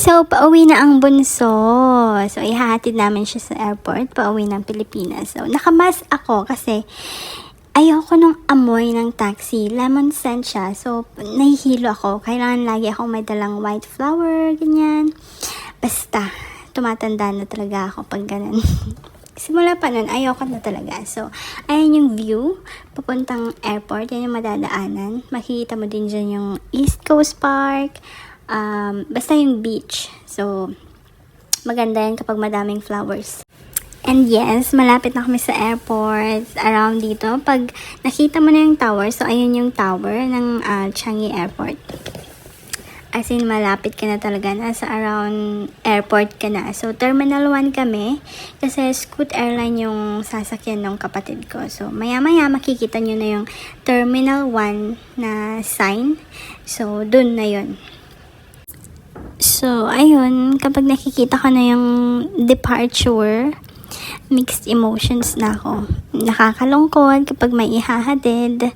So, pauwi na ang bunso. So, ihahatid namin siya sa airport, pauwi ng Pilipinas. So, nakamas ako kasi ayoko nung amoy ng taxi. Lemon scent siya. So, nahihilo ako. Kailangan lagi akong may dalang white flower, ganyan. Basta, tumatanda na talaga ako pag ganun. Simula pa nun, ayoko na talaga. So, ayan yung view. Papuntang airport. Yan yung madadaanan. Makikita mo din dyan yung East Coast Park. Basta yung beach. So, maganda yan kapag madaming flowers. And yes, malapit na kami sa airport. Around dito. Pag nakita mo na yung tower, so ayun yung tower ng Changi Airport. As in, malapit ka na talaga. Nasa around airport ka na. So, Terminal 1 kami. Kasi Scoot Airline yung sasakyan ng kapatid ko. So, maya-maya makikita nyo na yung Terminal 1 na sign. So, dun na yun. So, ayun, kapag nakikita ko na yung departure, mixed emotions na ako. Nakakalungkot kapag may ihahatid,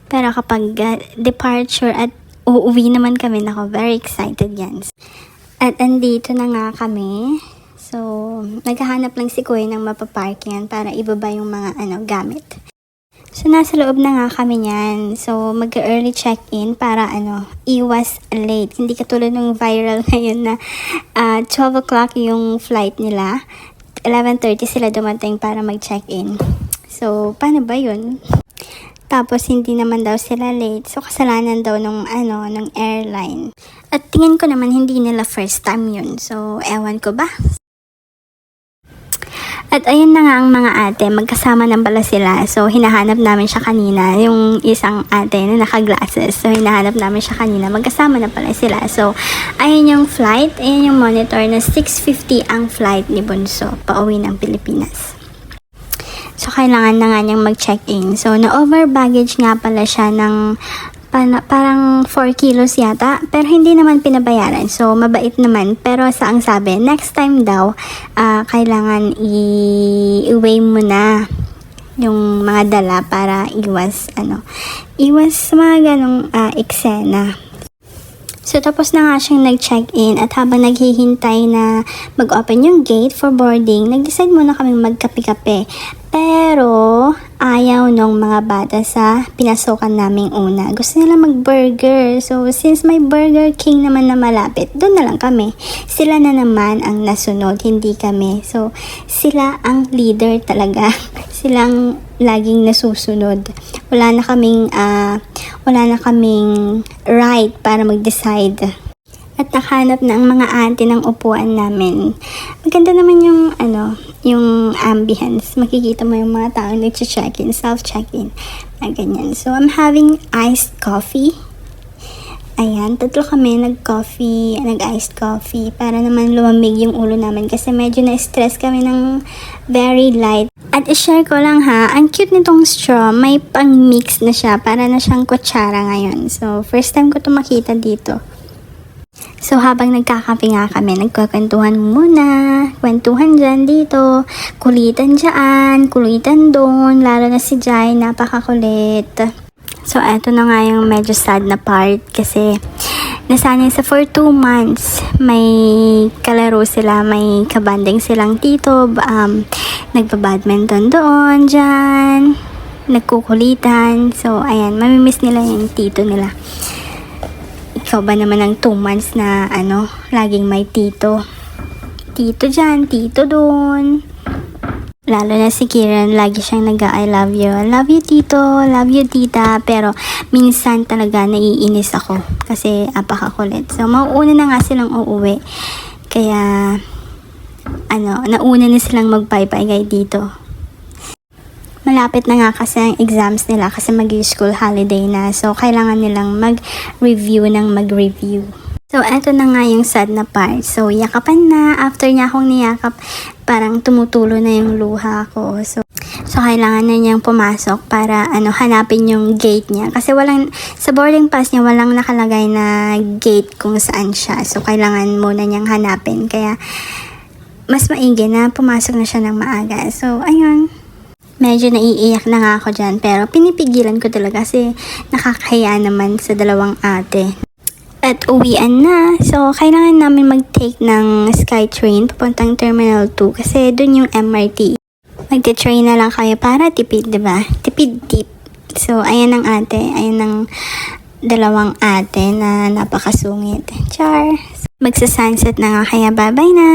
pero kapag departure at uuwi naman kami, nako, very excited yan. At andito na nga kami. So, naghahanap lang si Kuya ng mapaparkingan para ibaba yung mga gamit. So, nasa loob na nga kami niyan. So, mag-early check-in para iwas late. Hindi katulad ng viral ngayon na 12 o'clock yung flight nila. 11:30 sila dumating para mag-check-in. So, paano ba yun? Tapos, hindi naman daw sila late. So, kasalanan daw ng airline. At tingin ko naman, hindi nila first time yun. So, ewan ko ba? At ayun na nga ang mga ate, magkasama na pala sila. So, hinahanap namin siya kanina, yung isang ate na naka-glasses. So, hinahanap namin siya kanina, magkasama na pala sila. So, ayun yung flight, ayun yung monitor na 6:50 ang flight ni Bunso, pauwi ng Pilipinas. So, kailangan na nga niyang mag-check-in. So, na-over baggage nga pala siya ng parang 4 kilos yata, pero hindi naman pinabayaran. So, mabait naman. Pero sa ang sabi, next time daw, kailangan i-weigh mo na yung mga dala para iwas sa mga ganong eksena. So, tapos na nga siyang nag-check-in at habang naghihintay na mag-open yung gate for boarding, nag-decide muna kaming magkape-kape. Pero, ayaw nung mga bata sa pinasukan naming una. Gusto nila mag-burger. So, since may Burger King naman na malapit, doon na lang kami. Sila na naman ang nasunod, hindi kami. So, sila ang leader talaga. Silang laging nasusunod. Wala na kaming right para mag-decide. At nakahanap na ang mga ate ng upuan namin. Maganda naman yung ambience. Makikita mo yung mga tao nag-check-in, self-check-in. Ganyan. So, I'm having iced coffee. Ayan, tatlo kami nag-iced coffee para naman lumamig yung ulo namin kasi medyo na-stress kami ng very light. At i-share ko lang ang cute nitong straw, may pang-mix na siya, para na siyang kutsara ngayon. So, first time ko ito makita dito. So, habang nagkakape nga kami, nagkakwentuhan muna, kwentuhan dyan dito, kulitan dyan, kulitan doon, lalo na si Jai, napakakulit. So, eto na nga yung medyo sad na part kasi nasanay sa for 2 months, may kalaro sila, may kabanding silang tito, nagbabadminton doon, dyan, nagkukulitan. So, ayan, mamimiss nila yung tito nila. Ikaw ba naman ang 2 months na laging may tito? Tito dyan, tito doon. Lalo na si Kiran, lagi siyang I love you. I love you, tito. Love you, tita. Pero minsan talaga naiinis ako kasi apakakulit. So, mauuna na nga silang uuwi. Kaya, nauna na silang mag-bye-bye kay dito. Malapit na nga kasi ang exams nila kasi mag-school holiday na. So, kailangan nilang mag-review. So, eto na nga yung sad na part. So, yakapan na. After niya akong niyakap, parang tumutulo na yung luha ko. So kailangan na niyang pumasok para hanapin yung gate niya. Kasi sa boarding pass niya, walang nakalagay na gate kung saan siya. So, kailangan muna niyang hanapin. Kaya, mas maigi na pumasok na siya ng maaga. So, ayun. Medyo naiiyak na nga ako dyan. Pero, pinipigilan ko talaga kasi nakakahiya naman sa dalawang ate. At uwian na. So, kailangan namin mag-take ng SkyTrain papuntang Terminal 2 kasi dun yung MRT. Magte-train na lang kayo para tipid, diba? Tipid tip. So, ayan ang ate. Ayan ang dalawang ate na napakasungit. Char! Magsa-sunset na nga kaya bye-bye na!